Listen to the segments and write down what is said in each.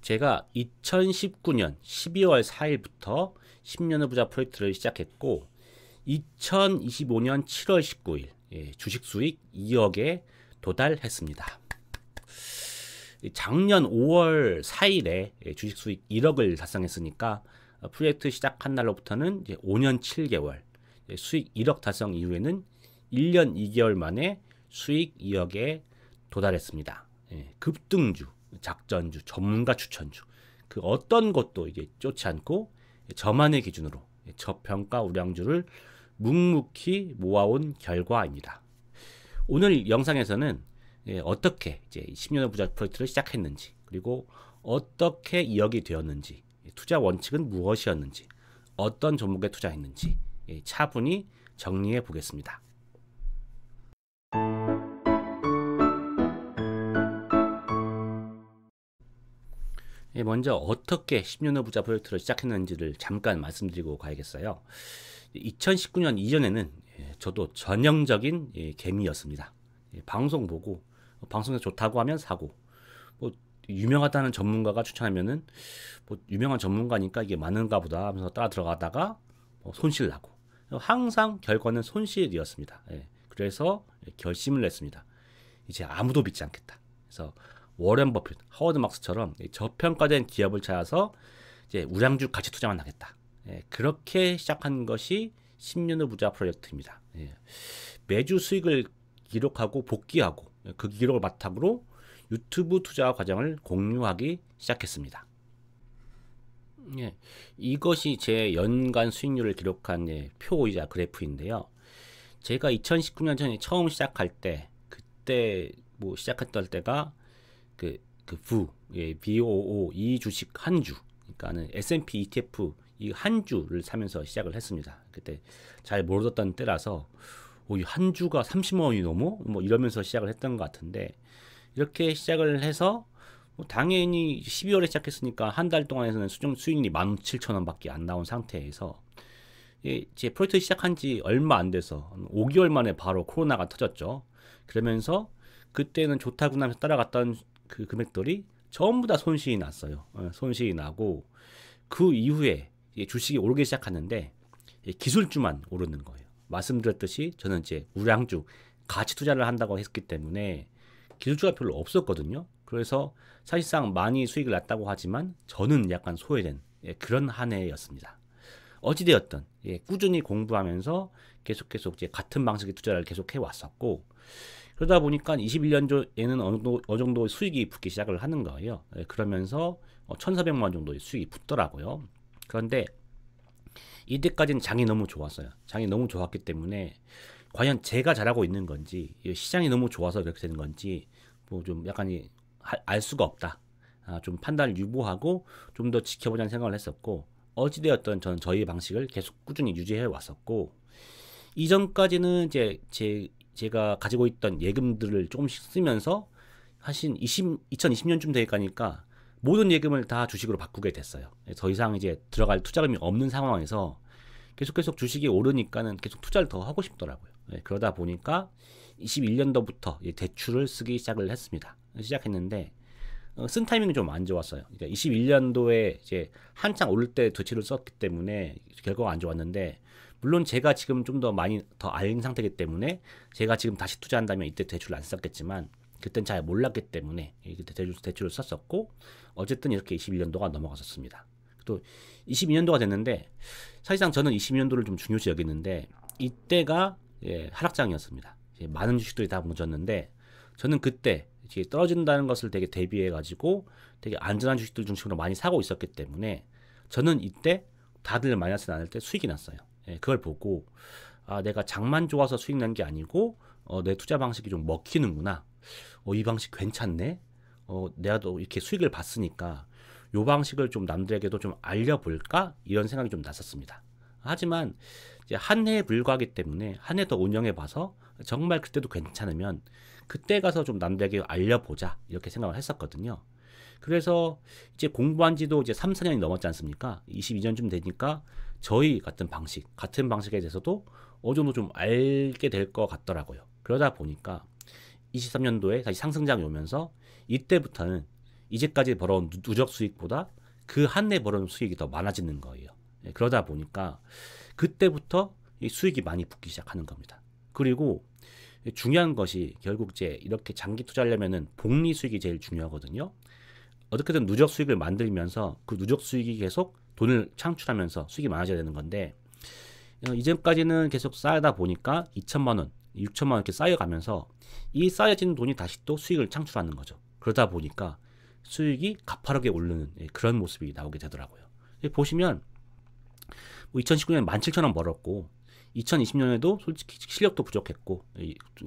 제가 2019년 12월 4일부터 10년 후 부자 프로젝트를 시작했고 2025년 7월 19일 주식 수익 2억에 도달했습니다. 작년 5월 4일에 주식 수익 1억을 달성했으니까 프로젝트 시작한 날로부터는 이제 5년 7개월, 수익 1억 달성 이후에는 1년 2개월 만에 수익 2억에 도달했습니다. 급등주, 작전주, 전문가 추천주, 그 어떤 것도 이게 쫓지 않고 저만의 기준으로 저평가 우량주를 묵묵히 모아온 결과입니다. 오늘 영상에서는 어떻게 이제 10년의 부자 프로젝트를 시작했는지, 그리고 어떻게 2억이 되었는지, 투자 원칙은 무엇이었는지, 어떤 종목에 투자했는지 차분히 정리해 보겠습니다. 먼저 어떻게 10년 후 부자 프로젝트를 시작했는지를 잠깐 말씀드리고 가야겠어요. 2019년 이전에는 저도 전형적인 개미였습니다. 방송 보고 방송에서 좋다고 하면 사고, 뭐 유명하다는 전문가가 추천하면은 뭐 유명한 전문가니까 이게 맞는가 보다 하면서 따라 들어가다가 손실 나고, 항상 결과는 손실이었습니다. 그래서 결심을 했습니다. 이제 아무도 믿지 않겠다. 그래서 워렌 버핏, 하워드 막스처럼 저평가된 기업을 찾아서 이제 우량주 가치 투자만 하겠다. 그렇게 시작한 것이 10년 후 부자 프로젝트입니다. 매주 수익을 기록하고 복귀하고 그 기록을 바탕으로 유튜브 투자 과정을 공유하기 시작했습니다. 이것이 제 연간 수익률을 기록한 표이자 그래프인데요. 제가 2019년 전에 처음 시작할 때, 그때 뭐 시작했던 때가 BOO 이 주식 한 주, 그러니까는 S&P ETF 이 한 주를 사면서 시작을 했습니다. 그때 잘 모르던 때라서 이 한 주가 30만 원이 넘어? 뭐 이러면서 시작을 했던 것 같은데, 이렇게 시작을 해서 당연히 12월에 시작했으니까 한 달 동안에서는 수익률이 17,000원밖에 안 나온 상태에서 제 프로젝트 시작한 지 얼마 안 돼서 5개월 만에 바로 코로나가 터졌죠. 그러면서 그때는 좋다고 하면서 따라갔던 그 금액들이 전부 다 손실이 났어요. 손실이 나고, 그 이후에 주식이 오르기 시작하는데 기술주만 오르는 거예요. 말씀드렸듯이 저는 이제 우량주 가치 투자를 한다고 했기 때문에 기술주가 별로 없었거든요. 그래서 사실상 많이 수익을 났다고 하지만 저는 약간 소외된 그런 한 해였습니다. 어찌되었든 꾸준히 공부하면서 계속 이제 같은 방식의 투자를 계속해 왔었고, 그러다 보니까 21년도에는 어느 정도 수익이 붙기 시작을 하는 거예요. 그러면서 1,400만 원 정도의 수익이 붙더라고요. 그런데 이때까지는 장이 너무 좋았어요. 장이 너무 좋았기 때문에 과연 제가 잘하고 있는 건지, 시장이 너무 좋아서 그렇게 되는 건지 뭐 좀 약간 알 수가 없다. 좀 판단을 유보하고 좀 더 지켜보자는 생각을 했었고, 어찌되었든 저는 저희 방식을 계속 꾸준히 유지해 왔었고, 이전까지는 이제 제가 가지고 있던 예금들을 조금씩 쓰면서 하신 2020년쯤 되니까 모든 예금을 다 주식으로 바꾸게 됐어요. 더 이상 이제 들어갈 투자금이 없는 상황에서 계속 주식이 오르니까는 계속 투자를 더 하고 싶더라고요. 그러다 보니까 21년도부터 대출을 쓰기 시작했는데 쓴 타이밍이 좀 안 좋았어요. 그러니까 21년도에 이제 한창 오를 때 대출을 썼기 때문에 결과가 안 좋았는데, 물론 제가 지금 좀 더 많이 더 알린 상태이기 때문에 제가 지금 다시 투자한다면 이때 대출을 안 썼겠지만, 그땐 잘 몰랐기 때문에 그때 대출을 썼었고, 어쨌든 이렇게 21년도가 넘어갔었습니다. 또 22년도가 됐는데, 사실상 저는 22년도를 좀 중요시 여기는데 이때가 하락장이었습니다. 많은 주식들이 다 무너졌는데 저는 그때 떨어진다는 것을 되게 대비해 가지고 되게 안전한 주식들 중심으로 많이 사고 있었기 때문에 저는 이때 다들 마이너스 나는 때 수익이 났어요. 그걸 보고 내가 장만 좋아서 수익 난 게 아니고 내 투자 방식이 좀 먹히는구나. 이 방식 괜찮네. 내가 또 이렇게 수익을 봤으니까 이 방식을 좀 남들에게도 좀 알려볼까? 이런 생각이 좀 났었습니다. 하지만 이제 한 해에 불과하기 때문에 한 해 더 운영해 봐서 정말 그때도 괜찮으면 그때 가서 좀 남들에게 알려보자, 이렇게 생각을 했었거든요. 그래서 이제 공부한 지도 이제 3, 4년이 넘었지 않습니까? 22년쯤 되니까 저희 같은 방식에 대해서도 어느 정도 좀 알게 될 것 같더라고요. 그러다 보니까 23년도에 다시 상승장이 오면서 이때부터는 이제까지 벌어온 누적 수익보다 그 한 해 벌어온 수익이 더 많아지는 거예요. 그러다 보니까 그때부터 이 수익이 많이 붙기 시작하는 겁니다. 그리고 중요한 것이 결국 이제 이렇게 장기 투자하려면은 복리 수익이 제일 중요하거든요. 어떻게든 누적 수익을 만들면서 그 누적 수익이 계속 돈을 창출하면서 수익이 많아져야 되는 건데 이전까지는 계속 쌓여다 보니까 2천만 원, 6천만 원 이렇게 쌓여가면서 이 쌓여진 돈이 다시 또 수익을 창출하는 거죠. 그러다 보니까 수익이 가파르게 오르는 그런 모습이 나오게 되더라고요. 보시면 2019년에 17,000원 벌었고 2020년에도 솔직히 실력도 부족했고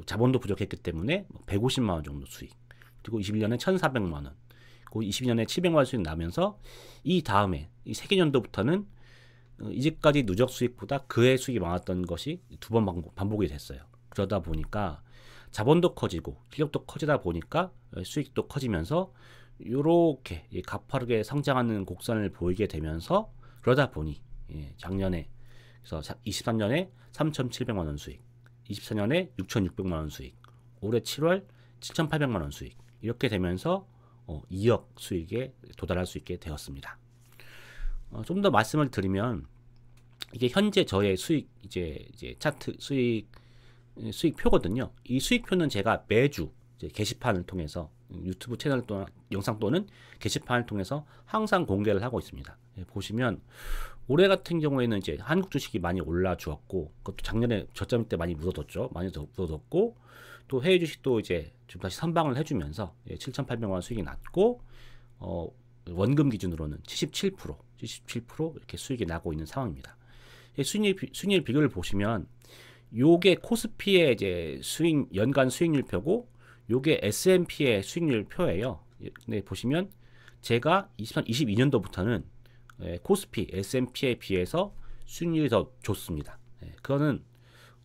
자본도 부족했기 때문에 150만 원 정도 수익, 그리고 21년에 1,400만 원, 그리고 22년에 700만 원 수익 나면서 이 다음에 이 세계년도부터는 이제까지 누적 수익보다 그해 수익이 많았던 것이 두 번 반복이 됐어요. 그러다 보니까 자본도 커지고 실력도 커지다 보니까 수익도 커지면서 이렇게 가파르게 성장하는 곡선을 보이게 되면서 그러다 보니 작년에 그래서 23년에 3,700만 원 수익, 24년에 6,600만 원 수익, 올해 7월 7,800만 원 수익, 이렇게 되면서 2억 수익에 도달할 수 있게 되었습니다. 좀 더 말씀을 드리면 이게 현재 저의 수익 이제 차트 수익표거든요. 이 수익표는 제가 매주 이제 게시판을 통해서 유튜브 채널 또는 영상 또는 게시판을 통해서 항상 공개를 하고 있습니다. 보시면 올해 같은 경우에는 이제 한국 주식이 많이 올라 주었고, 그것도 작년에 저점 때 많이 묻어뒀죠. 많이 묻어뒀고, 또 해외 주식도 이제 좀 다시 선방을 해주면서 7,800만 원 수익이 났고, 원금 기준으로는 77% 이렇게 수익이 나고 있는 상황입니다. 수익률 비교를 보시면 요게 코스피의 이제 연간 수익률표고, 요게 S&P의 수익률표예요. 근데 보시면 제가 2022년도부터는 코스피, S&P에 비해서 수익률이 더 좋습니다. 그거는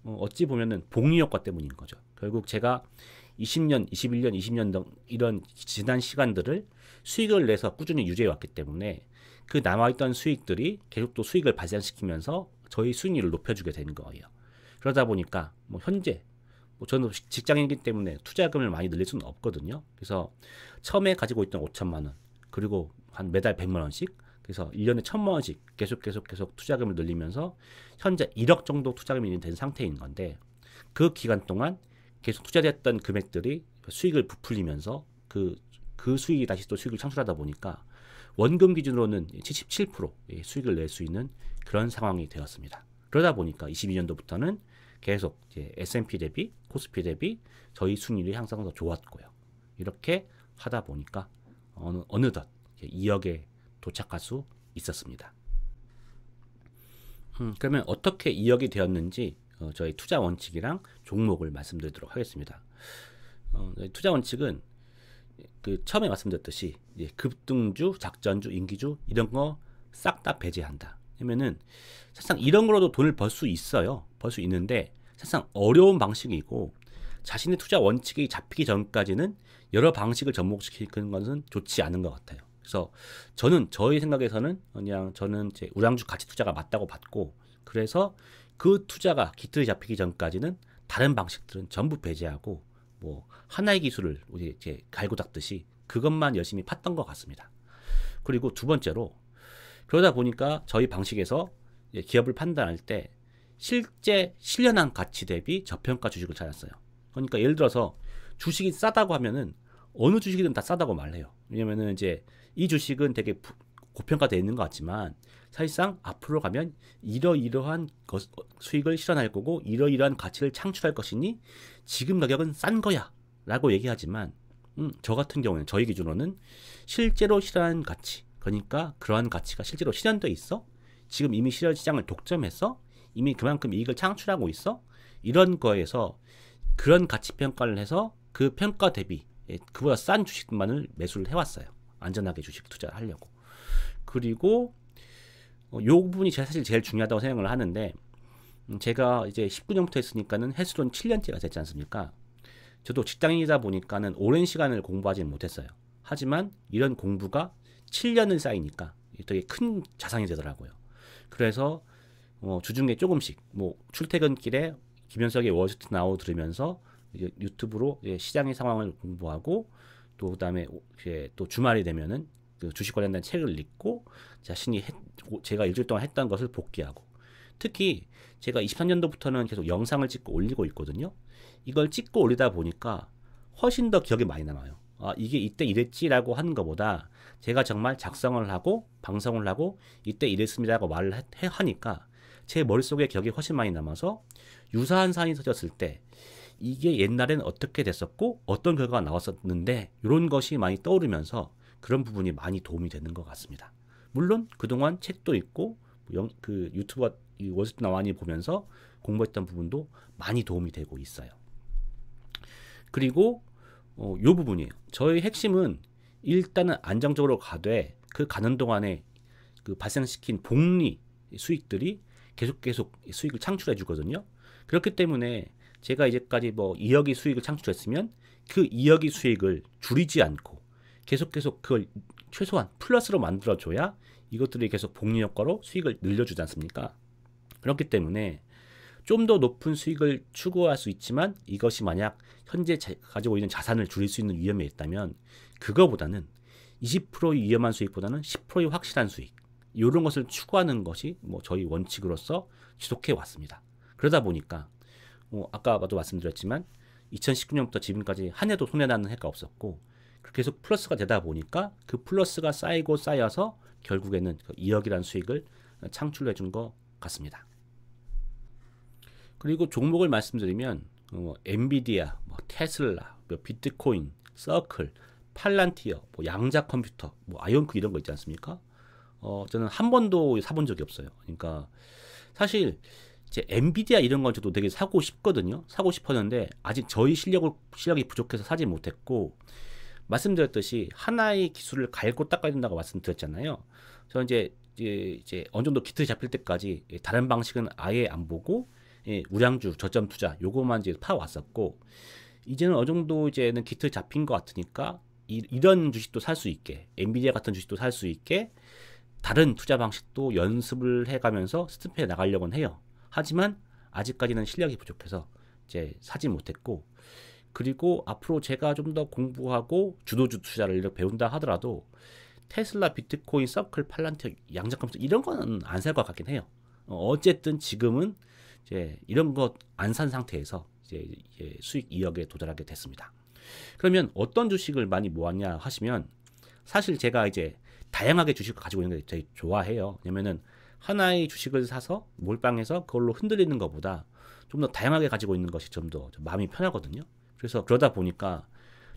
어찌 보면은 복리 효과 때문인 거죠. 결국 제가 20년, 21년, 20년 등 이런 지난 시간들을 수익을 내서 꾸준히 유지해 왔기 때문에 그 남아있던 수익들이 계속 또 수익을 발생시키면서 저희 수익률을 높여주게 되는 거예요. 그러다 보니까 뭐 현재 저는 직장인이기 때문에 투자금을 많이 늘릴 수는 없거든요. 그래서 처음에 가지고 있던 5천만 원, 그리고 한 매달 100만 원씩, 그래서 1년에 1,000만 원씩 계속 투자금을 늘리면서 현재 1억 정도 투자금이 된 상태인 건데, 그 기간 동안 계속 투자됐던 금액들이 수익을 부풀리면서 그 수익이 다시 또 수익을 창출하다 보니까 원금 기준으로는 77% 수익을 낼 수 있는 그런 상황이 되었습니다. 그러다 보니까 22년도부터는 계속 이제 S&P 대비, 코스피 대비 저희 수익률이 항상 더 좋았고요. 이렇게 하다 보니까 어느덧 2억에 도착할 수 있었습니다. 그러면 어떻게 2억이 되었는지 저희 투자 원칙이랑 종목을 말씀드리도록 하겠습니다. 투자 원칙은 그 처음에 말씀드렸듯이 급등주, 작전주, 인기주 이런 거 싹 다 배제한다. 왜냐면은 사실상 이런 거로도 돈을 벌 수 있어요. 벌 수 있는데 사실상 어려운 방식이고, 자신의 투자 원칙이 잡히기 전까지는 여러 방식을 접목시키는 것은 좋지 않은 것 같아요. 그래서 저희 생각에서는 그냥 저는 이제 우량주 가치 투자가 맞다고 봤고, 그래서 그 투자가 깃들이 잡히기 전까지는 다른 방식들은 전부 배제하고 뭐 하나의 기술을 이제 갈고 닦듯이 그것만 열심히 팠던 것 같습니다. 그리고 두 번째로, 그러다 보니까 저희 방식에서 기업을 판단할 때 실제 실현한 가치 대비 저평가 주식을 찾았어요. 그러니까 예를 들어서 주식이 싸다고 하면은 어느 주식이든 다 싸다고 말해요. 왜냐면은 이제 이 주식은 되게 고평가되어 있는 것 같지만 사실상 앞으로 가면 이러이러한 수익을 실현할 거고 이러이러한 가치를 창출할 것이니 지금 가격은 싼 거야 라고 얘기하지만 저 같은 경우는 저희 기준으로는 실제로 실현한 가치, 그러니까 그러한 가치가 실제로 실현돼 있어? 지금 이미 실현 시장을 독점했어? 이미 그만큼 이익을 창출하고 있어? 이런 거에서 그런 가치 평가를 해서 그 평가 대비 그보다 싼 주식만을 매수를 해왔어요. 안전하게 주식 투자를 하려고. 그리고 요 부분이 사실 제일 중요하다고 생각을 하는데, 제가 이제 19년부터 했으니까는 횟수로는 7년째가 됐지 않습니까? 저도 직장인이다 보니까는 오랜 시간을 공부하지는 못했어요. 하지만 이런 공부가 7년을 쌓이니까 되게 큰 자산이 되더라고요. 그래서 주중에 조금씩 뭐 출퇴근길에 김현석의 월스트리트 나우 들으면서 이제 유튜브로 시장의 상황을 공부하고, 또 그다음에 이제 또 주말이 되면은 그 주식 관련된 책을 읽고 자신이 제가 일주일 동안 했던 것을 복기하고, 특히 제가 23년도부터는 계속 영상을 찍고 올리고 있거든요. 이걸 찍고 올리다 보니까 훨씬 더 기억이 많이 남아요. 아, 이게 이때 이랬지라고 하는 것보다 제가 정말 작성을 하고 방송을 하고 이때 이랬습니다라고 말을 하니까 제 머릿속에 기억이 훨씬 많이 남아서 유사한 사안이 터졌을 때 이게 옛날엔 어떻게 됐었고 어떤 결과가 나왔었는데 이런 것이 많이 떠오르면서 그런 부분이 많이 도움이 되는 것 같습니다. 물론 그동안 책도 읽고 그 유튜브와 월스트리트 나와니 보면서 공부했던 부분도 많이 도움이 되고 있어요. 그리고 요 부분이에요. 저의 핵심은 일단은 안정적으로 가되 그 가는 동안에 그 발생시킨 복리 수익들이 계속 수익을 창출해 주거든요. 그렇기 때문에 제가 이제까지 뭐 2억의 수익을 창출했으면 그 2억의 수익을 줄이지 않고 계속 그걸 최소한 플러스로 만들어줘야 이것들이 계속 복리 효과로 수익을 늘려주지 않습니까? 그렇기 때문에 좀 더 높은 수익을 추구할 수 있지만 이것이 만약 현재 가지고 있는 자산을 줄일 수 있는 위험이 있다면 그거보다는 20%의 위험한 수익보다는 10%의 확실한 수익, 이런 것을 추구하는 것이 뭐 저희 원칙으로서 지속해 왔습니다. 그러다 보니까 아까도 말씀드렸지만 2019년부터 지금까지 한 해도 손해나는 해가 없었고 계속 플러스가 되다 보니까 그 플러스가 쌓이고 쌓여서 결국에는 2억이라는 수익을 창출해 준 것 같습니다. 그리고 종목을 말씀드리면 엔비디아, 뭐 테슬라, 뭐 비트코인, 서클, 팔란티어, 뭐 양자 컴퓨터, 뭐 아이온크 이런 거 있지 않습니까? 저는 한 번도 사본 적이 없어요. 그러니까 사실 이제 엔비디아 이런 건 저도 되게 사고 싶거든요. 사고 싶었는데 아직 저희 실력이 부족해서 사지 못했고, 말씀드렸듯이 하나의 기술을 갈고 닦아야 된다고 말씀드렸잖아요. 저는 이제 어느 정도 기틀이 잡힐 때까지 다른 방식은 아예 안 보고 우량주, 저점 투자 요거만 이제 파왔었고, 이제는 어느 정도 이제는 기틀 잡힌 것 같으니까 이런 주식도 살 수 있게, 엔비디아 같은 주식도 살 수 있게 다른 투자 방식도 연습을 해가면서 스텝해 나가려고는 해요. 하지만 아직까지는 실력이 부족해서 이제 사지 못했고, 그리고 앞으로 제가 좀 더 공부하고 주도주 투자를 이렇게 배운다 하더라도 테슬라, 비트코인, 서클, 팔란티어, 양자 컴퓨터 이런 거는 안 살 것 같긴 해요. 어쨌든 지금은 이제 이런 것 안 산 상태에서 이제 수익 2억에 도달하게 됐습니다. 그러면 어떤 주식을 많이 모았냐 하시면, 사실 제가 이제 다양하게 주식을 가지고 있는 게 되게 좋아해요. 왜냐면은 하나의 주식을 사서 몰빵해서 그걸로 흔들리는 것보다 좀 더 다양하게 가지고 있는 것이 좀 더 마음이 편하거든요. 그래서 그러다 보니까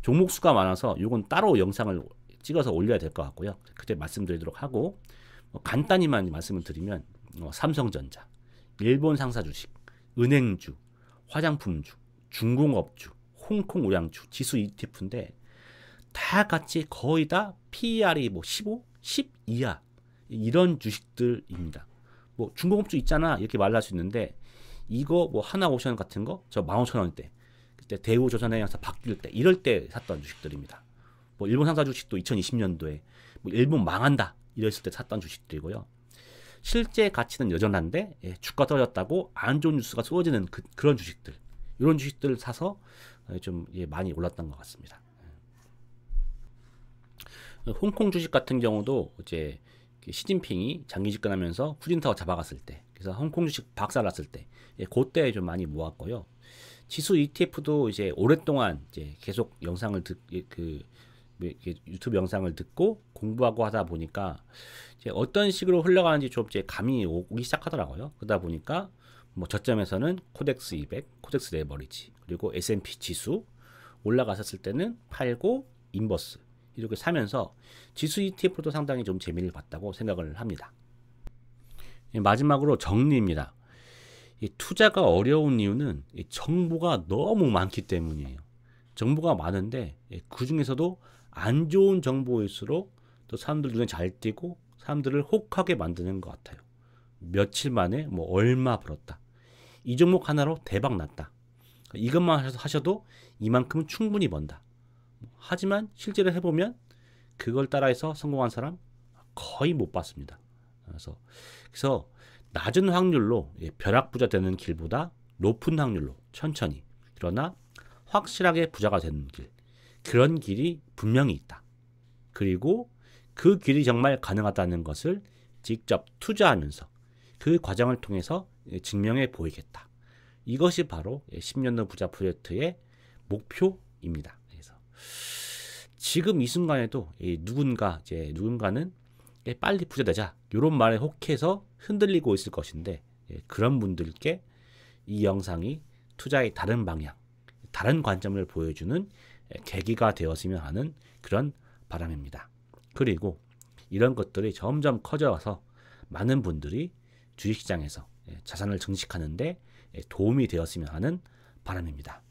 종목 수가 많아서 이건 따로 영상을 찍어서 올려야 될 것 같고요. 그때 말씀드리도록 하고, 간단히만 말씀을 드리면 삼성전자, 일본 상사 주식, 은행주, 화장품주, 중공업주, 홍콩 우량주, 지수 ETF인데 다 같이 거의 다 PER이 뭐 15, 10 이하 이런 주식들입니다. 뭐 중공업주 있잖아 이렇게 말할 수 있는데, 이거 뭐 하나오션 같은 거 저 15,000원대 그때 대우조선해양사 바뀔 때 이럴 때 샀던 주식들입니다. 뭐 일본 상사 주식도 2020년도에 뭐 일본 망한다 이랬을 때 샀던 주식들이고요. 실제 가치는 여전한데 주가 떨어졌다고 안 좋은 뉴스가 쏟아지는 그런 주식들, 이런 주식들을 사서 좀 많이 올랐던 것 같습니다. 홍콩 주식 같은 경우도 이제 시진핑이 장기 집권하면서 후진타워 잡아갔을 때, 그래서 홍콩 주식 박살났을 때, 그때 좀 많이 모았고요. 지수 ETF도 이제 오랫동안 이제 계속 영상을 유튜브 영상을 듣고 공부하고 하다 보니까 이제 어떤 식으로 흘러가는지 좀 이제 감이 오기 시작하더라고요. 그러다 보니까 뭐 저점에서는 코덱스 200, 코덱스 레버리지, 그리고 S&P 지수 올라갔었을 때는 팔고 인버스 이렇게 사면서 지수 ETF도 상당히 좀 재미를 봤다고 생각을 합니다. 마지막으로 정리입니다. 이 투자가 어려운 이유는 정보가 너무 많기 때문이에요. 정보가 많은데 그 중에서도 안 좋은 정보일수록 또 사람들 눈에 잘 띄고 사람들을 혹하게 만드는 것 같아요. 며칠 만에 뭐 얼마 벌었다, 이 종목 하나로 대박 났다, 이것만 하셔도 이만큼은 충분히 번다. 하지만 실제로 해보면 그걸 따라해서 성공한 사람 거의 못 봤습니다. 그래서 낮은 확률로 벼락부자 되는 길보다 높은 확률로 천천히, 그러나 확실하게 부자가 되는 길, 그런 길이 분명히 있다. 그리고 그 길이 정말 가능하다는 것을 직접 투자하면서 그 과정을 통해서 증명해 보이겠다. 이것이 바로 10년 후 부자 프로젝트의 목표입니다. 그래서 지금 이 순간에도 누군가는 빨리 부자되자 이런 말에 혹해서 흔들리고 있을 것인데, 그런 분들께 이 영상이 투자의 다른 방향, 다른 관점을 보여주는 계기가 되었으면 하는 그런 바람입니다. 그리고 이런 것들이 점점 커져서 많은 분들이 주식시장에서 자산을 증식하는데 도움이 되었으면 하는 바람입니다.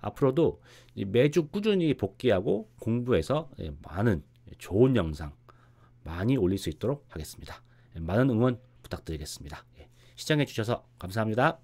앞으로도 매주 꾸준히 복귀하고 공부해서 많은 좋은 영상 많이 올릴 수 있도록 하겠습니다. 많은 응원 부탁드리겠습니다. 시청해 주셔서 감사합니다.